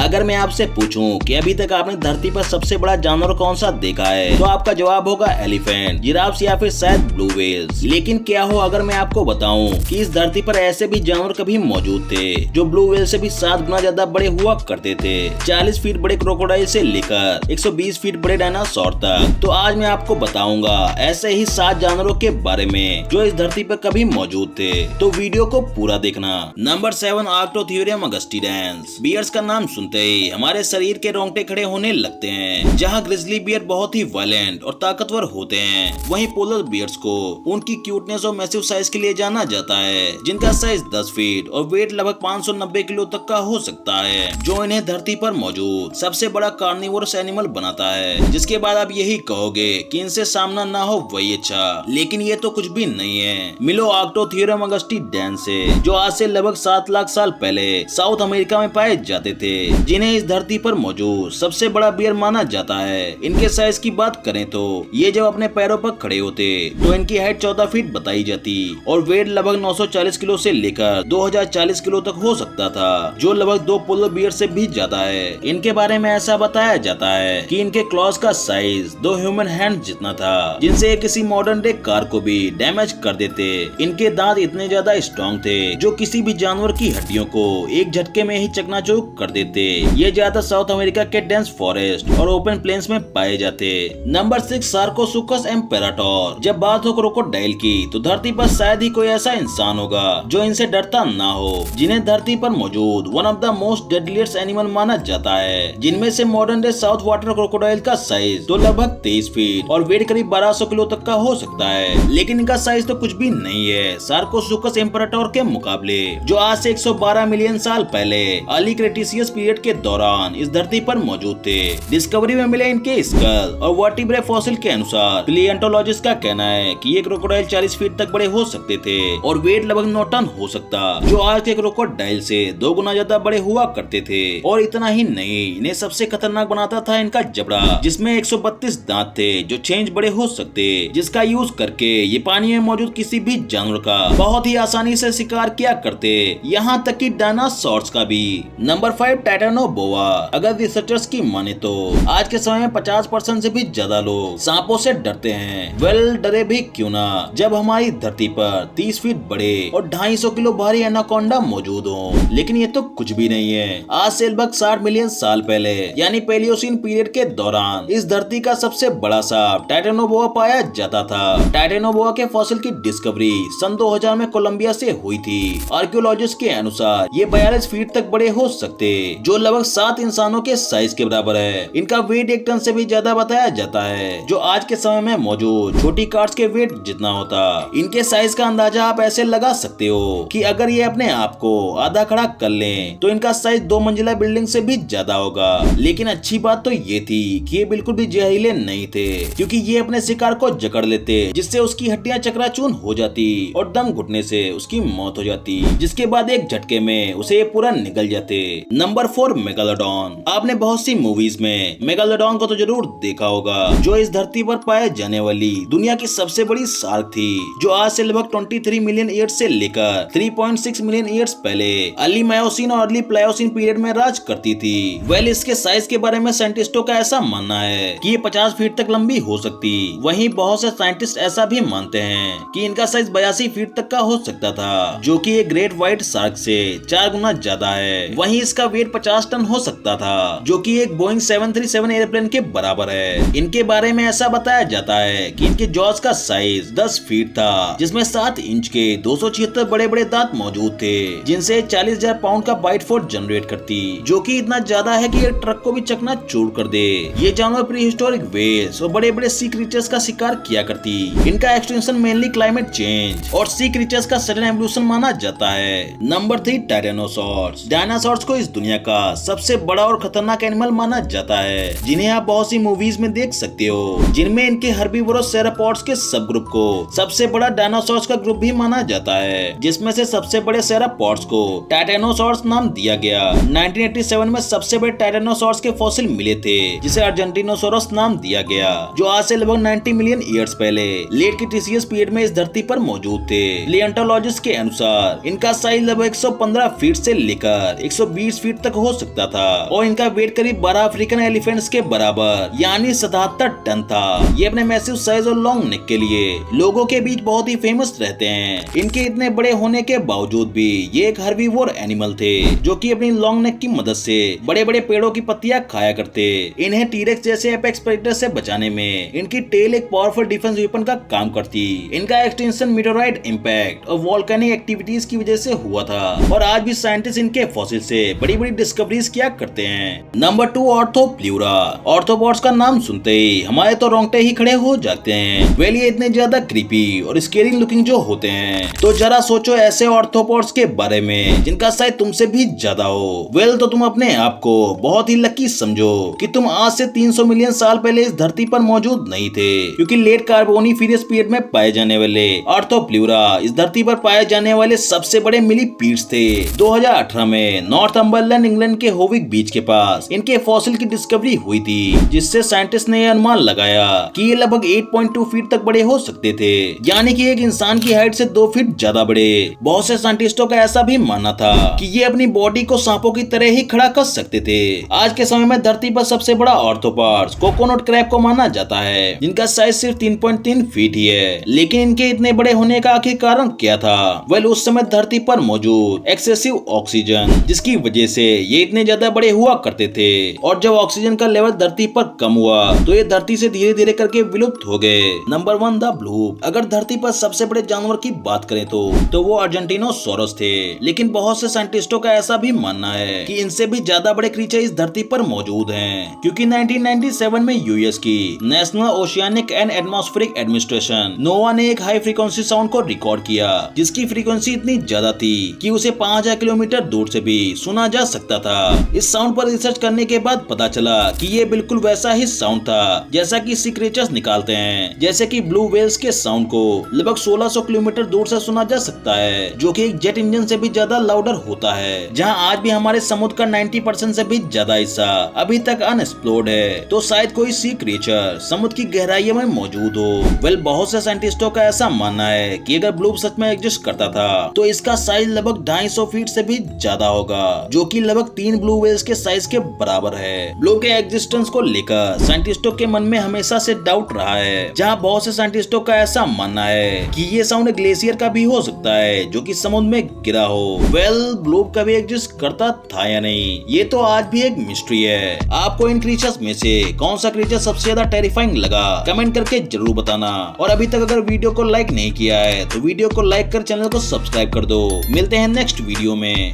अगर मैं आपसे पूछूं कि अभी तक आपने धरती पर सबसे बड़ा जानवर कौन सा देखा है, तो आपका जवाब होगा एलिफेंट, जिराफ या फिर शायद ब्लू व्हेल्स। लेकिन क्या हो अगर मैं आपको बताऊं कि इस धरती पर ऐसे भी जानवर कभी मौजूद थे जो ब्लू व्हेल से भी 7 गुना ज्यादा बड़े हुआ करते थे। 40 फीट बड़े क्रोकोडाइल से लेकर 120 फीट बड़े डायनासोर तक। तो आज मैं आपको बताऊंगा ऐसे ही 7 जानवरों के बारे में जो इस धरती पर कभी मौजूद थे, तो वीडियो को पूरा देखना। नंबर 7, आर्क्टोथेरियम अगस्टिडेंस। बियर्स का नाम सुनते ही हमारे शरीर के रोंगटे खड़े होने लगते हैं। जहाँ ग्रिजली बियर बहुत ही वायलेंट और ताकतवर होते हैं, वहीं पोलर बियर्स को उनकी क्यूटनेस और मैसिव साइज के लिए जाना जाता है, जिनका साइज 10 फीट और वेट लगभग 590 किलो तक का हो सकता है, जो इन्हें धरती पर मौजूद सबसे बड़ा कार्निवोरस एनिमल बनाता है। जिसके बाद आप यही कहोगे कि इनसे सामना ना हो वही अच्छा, लेकिन ये तो कुछ भी नहीं है। मिलो आर्क्टोथेरियम अगस्टिडेंस से, जो आज से लगभग 7 लाख साल पहले साउथ अमेरिका में पाए जाते थे, जिन्हें इस धरती पर मौजूद सबसे बड़ा बियर माना जाता है। इनके साइज की बात करें तो ये जब अपने पैरों पर खड़े होते तो इनकी हाइट 14 फीट बताई जाती और वेट लगभग 940 किलो से लेकर 2040 किलो तक हो सकता था, जो लगभग 2 पोलर बियर से भी ज्यादा है। इनके बारे में ऐसा बताया जाता है कि इनके क्लॉज का साइज 2 ह्यूमन हैंड जितना था, जिनसे किसी मॉडर्न डे कार को भी डैमेज कर देते। इनके दांत इतने ज्यादा स्ट्रॉन्ग थे जो किसी भी जानवर की हड्डियों को एक झटके में ही चकनाचूर कर देते। ये ज्यादा साउथ अमेरिका के डेंस फॉरेस्ट और ओपन प्लेन्स में पाए जाते। नंबर 6, सार्कोसुकस एम्पेराटोर। जब बात हो क्रोकोडाइल की तो धरती पर शायद ही कोई ऐसा इंसान होगा जो इनसे डरता ना हो, जिन्हें धरती पर मौजूद one of the most deadliest animal माना जाता है। जिनमें से modern day south water crocodile का साइज तो लगभग 23 फीट और वेट करीब 1200 किलो तक का हो सकता है, लेकिन इनका साइज तो कुछ भी नहीं है सार्कोसुकस एम्पेराटोर के मुकाबले, जो आज से 112 मिलियन साल पहले अर्ली क्रेटेशियस पीरियड के दौरान इस धरती पर मौजूद थे। डिस्कवरी में मिले इनके स्कल और वर्टिब्रे फॉसिल के अनुसार पैलियोंटोलॉजिस्ट का कहना है कि ये क्रोकोडाइल 40 फीट तक बड़े हो सकते थे और वेट लगभग 9 टन हो सकता, जो आज के क्रोकोडाइल से 2 गुना ज्यादा बड़े हुआ करते थे। और इतना ही नहीं, इन्हें सबसे खतरनाक बनाता था इनका जबड़ा, जिसमें 132 दांत थे जो 6 इंच बड़े हो सकते, जिसका यूज करके ये पानी में मौजूद किसी भी जानवर का बहुत ही आसानी से शिकार किया करते, यहाँ तक कि डायनासोर्स का भी। Number 5, Titanoboa. अगर रिसर्चर्स की माने तो आज के समय में 50% से भी ज्यादा लोग सांपों से डरते हैं। वेल, डरे भी क्यों ना, जब हमारी धरती पर 30 फीट बड़े और 250 किलो भारी एनाकोंडा मौजूद हो। लेकिन ये तो कुछ भी नहीं है। आज से लगभग 60 मिलियन साल पहले यानी पैलियोसीन पीरियड के दौरान इस धरती का सबसे बड़ा सांप टाइटेनोबोआ पाया जाता था। टाइटेनोबोआ के फॉसिल की डिस्कवरी सन 2000 में कोलंबिया से हुई थी। आर्कियोलॉजिस्ट के अनुसार ये 42 फीट तक बड़े हो सकते, जो लगभग 7 इंसानों के साइज के बराबर है। इनका वेट 1 टन से भी ज्यादा बताया जाता है, जो आज के समय में मौजूद छोटी कार्स के वेट जितना होता। इनके साइज का अंदाजा आप ऐसे लगा सकते हो कि अगर ये अपने आप को आधा खड़ा कर लें तो इनका साइज 2 मंजिला बिल्डिंग से भी ज्यादा होगा। लेकिन अच्छी बात तो ये थी कि ये बिल्कुल भी जहरीले नहीं थे, क्योंकि ये अपने शिकार को जकड़ लेते, जिससे उसकी हड्डियां चकनाचूर हो जाती और दम घुटने से उसकी मौत हो जाती, जिसके बाद एक झटके में उसे पूरा निगल जाते। Number 4, megalodon. आपने बहुत सी मूवीज में मेगालोडॉन को तो जरूर देखा होगा, जो इस धरती पर पाए जाने वाली दुनिया की सबसे बड़ी शार्क थी, जो आज से लगभग 23 मिलियन ईयर्स से लेकर 3.6 मिलियन ईयर्स पहले अर्ली मायोसीन और अर्ली प्लायोसीन पीरियड में राज करती थी। वेल, इसके साइज के बारे में साइंटिस्टों का ऐसा मानना है कि ये 50 फीट तक लंबी हो सकती। वहीं बहुत से साइंटिस्ट ऐसा भी मानते हैं कि इनका साइज 82 फीट तक का हो सकता था, जो कि एक ग्रेट व्हाइट शार्क से 4 गुना ज्यादा है। वहीं इसका वेट 50 टन हो सकता था, जो कि एक बोइंग 737 एयरप्लेन के बराबर है। इनके बारे में ऐसा बताया जाता है कि इनके जॉज का साइज 10 फीट था, जिसमें 7 इंच के 276 बड़े बड़े दांत मौजूद थे, जिनसे 40,000 पाउंड का बाइट फोर्स जनरेट करती, जो कि इतना ज्यादा है कि एक ट्रक को भी चकनाचूर कर दे। ये जानवर प्री हिस्टोरिक वेल्स और बड़े बड़े सी क्रीचर्स का शिकार किया करती। इनका एक्सटेंशन मेनली क्लाइमेट चेंज और सी क्रीचर्स का सडन एवोल्यूशन माना जाता है। नंबर 3, टायरेनोसॉर्स। डायनासोर्स को इस दुनिया का सबसे बड़ा और खतरनाक एनिमल माना जाता है, जिन्हें आप बहुत सी मूवीज में देख सकते हो, जिनमें इनके हर्बीवोरस सेरापॉड्स के सब ग्रुप को सबसे बड़ा डायनासोर्स का ग्रुप भी माना जाता है, जिसमें से सबसे बड़े सेरापॉड्स को टाइटेनोसॉर्स नाम दिया गया। 1987 में सबसे बड़े टाइटेनोसॉर्स के फॉसिल मिले थे, जिसे अर्जेंटिनोसोरस नाम दिया गया, जो आज से लगभग 90 मिलियन ईयर्स पहले लेट क्रीटेशियस पीरियड में इस धरती पर मौजूद थे। पैलियोंटोलॉजिस्ट के अनुसार इनका साइज लगभग 115 फीट से लेकर 120 फीट तक हो सकता था और इनका वेट करीब 12 अफ्रीकन एलिफेंट्स के बराबर यानी 77 टन था। ये अपने मैसिव साइज और लॉन्ग नेक के लिए लोगों के बीच बहुत ही फेमस रहते हैं। इनके इतने बड़े होने के बावजूद भी ये एक हर्बीवोर एनिमल थे जो कि अपनी लॉन्ग नेक की मदद से बड़े बड़े पेड़ों की पत्तियां खाया करते। इन्हें टीरेक्स जैसे एपेक्स प्रेडेटर से बचाने में इनकी टेल एक पावरफुल डिफेंस वेपन का काम करती। इनका एक्सटेंशन मीटेओराइट इम्पैक्ट और वोल्केनिक एक्टिविटीज की वजह से हुआ था और आज भी साइंटिस्ट इनके फॉसिल से बड़ी बड़ी डिस्कवरीज किया करते हैं। नंबर 2 ऑर्थोप्ल्यूरा। ऑर्थोपॉड्स का नाम सुनते ही हमारे तो रोंगटे ही खड़े हो जाते हैं। वेल ये इतने ज्यादा क्रीपी और स्केरिंग लुकिंग जो होते हैं तो जरा सोचो ऐसे ऑर्थोपॉड्स के बारे में जिनका साइज तुमसे भी ज्यादा हो। वेल तो तुम अपने आप को बहुत ही लकी समझो कि तुम आज से 300 मिलियन साल पहले इस धरती पर मौजूद नहीं थे, क्योंकि लेट कार्बोनिफेरस पीरियड में पाए जाने वाले ऑर्थोप्ल्यूरा इस धरती पर पाए जाने वाले सबसे बड़े मिलीपीड्स थे। 2018 में नॉर्थम्बरलैंड इंग्लैंड के होविक बीच के पास इनके फॉसिल की डिस्कवरी हुई थी, जिससे साइंटिस्ट ने अनुमान लगाया कि ये लगभग 8.2 फीट तक बड़े हो सकते थे, यानी कि एक इंसान की हाइट से 2 फीट ज्यादा बड़े। बहुत से साइंटिस्टों का ऐसा भी मानना था कि ये अपनी बॉडी को सांपों की तरह ही खड़ा कर सकते थे। आज के समय में धरती पर सबसे बड़ा ऑर्थोपॉड्स कोकोनट क्रैब को माना जाता है, जिनका साइज सिर्फ 3.3 फीट ही है। लेकिन इनके इतने बड़े होने का आखिर कारण क्या था? वेल उस समय धरती पर मौजूद एक्सेसिव ऑक्सीजन, जिसकी वजह से ये इतने ज्यादा बड़े हुआ करते थे, और जब ऑक्सीजन का लेवल धरती पर कम हुआ तो ये धरती से धीरे धीरे करके विलुप्त हो गए। Number 1 the bloop. अगर धरती पर सबसे बड़े जानवर की बात करें तो वो अर्जेंटिनोसॉरस थे, लेकिन बहुत से साइंटिस्टों का ऐसा भी मानना है कि इनसे भी ज्यादा बड़े क्रीचर इस धरती पर मौजूद हैं, क्योंकि 1997 में यूएस की National Oceanic and Atmospheric Administration NOAA ने एक हाई फ्रीक्वेंसी साउंड को रिकॉर्ड किया, जिसकी फ्रीक्वेंसी इतनी ज्यादा थी कि उसे 5000 किलोमीटर दूर से भी सुना जा सकता था। इस साउंड पर रिसर्च करने के बाद पता चला कि ये बिल्कुल वैसा ही साउंड था जैसा कि सी क्रीचर्स निकालते हैं, जैसे कि ब्लू व्हेल्स के साउंड को लगभग 1600 किलोमीटर दूर से सुना जा सकता है, जो कि एक जेट इंजन से भी ज्यादा लाउडर होता है। जहां आज भी हमारे समुद्र का 90% से भी ज्यादा हिस्सा अभी तक अनएक्सप्लोर्ड है, तो शायद कोई सी क्रीचर समुद्र की गहराइयों में मौजूद हो। वेल बहुत से साइंटिस्टों का ऐसा मानना है कि अगर ब्लूप सच में एग्जिस्ट करता था तो इसका साइज लगभग 250 फीट से भी ज्यादा होगा, जो कि लगभग 3 ब्लू व्हेल्स के साइज के बराबर है। ब्लूप के एग्जिस्टेंस को लेकर साइंटिस्टों के मन में हमेशा से डाउट रहा है, जहां बहुत से साइंटिस्टों का ऐसा मानना है कि ये साउंड ग्लेशियर का भी हो सकता है जो कि समुद्र में गिरा हो। वेल ब्लूप कभी एग्जिस्ट करता था या नहीं, ये तो आज भी एक मिस्ट्री है। आपको इन क्रीचर्स में से कौन सा क्रीचर सबसे ज्यादा टेरिफाइंग लगा, कमेंट करके जरूर बताना। और अभी तक अगर वीडियो को लाइक नहीं किया है तो वीडियो को लाइक कर चैनल को सब्सक्राइब कर दो। मिलते हैं नेक्स्ट वीडियो में।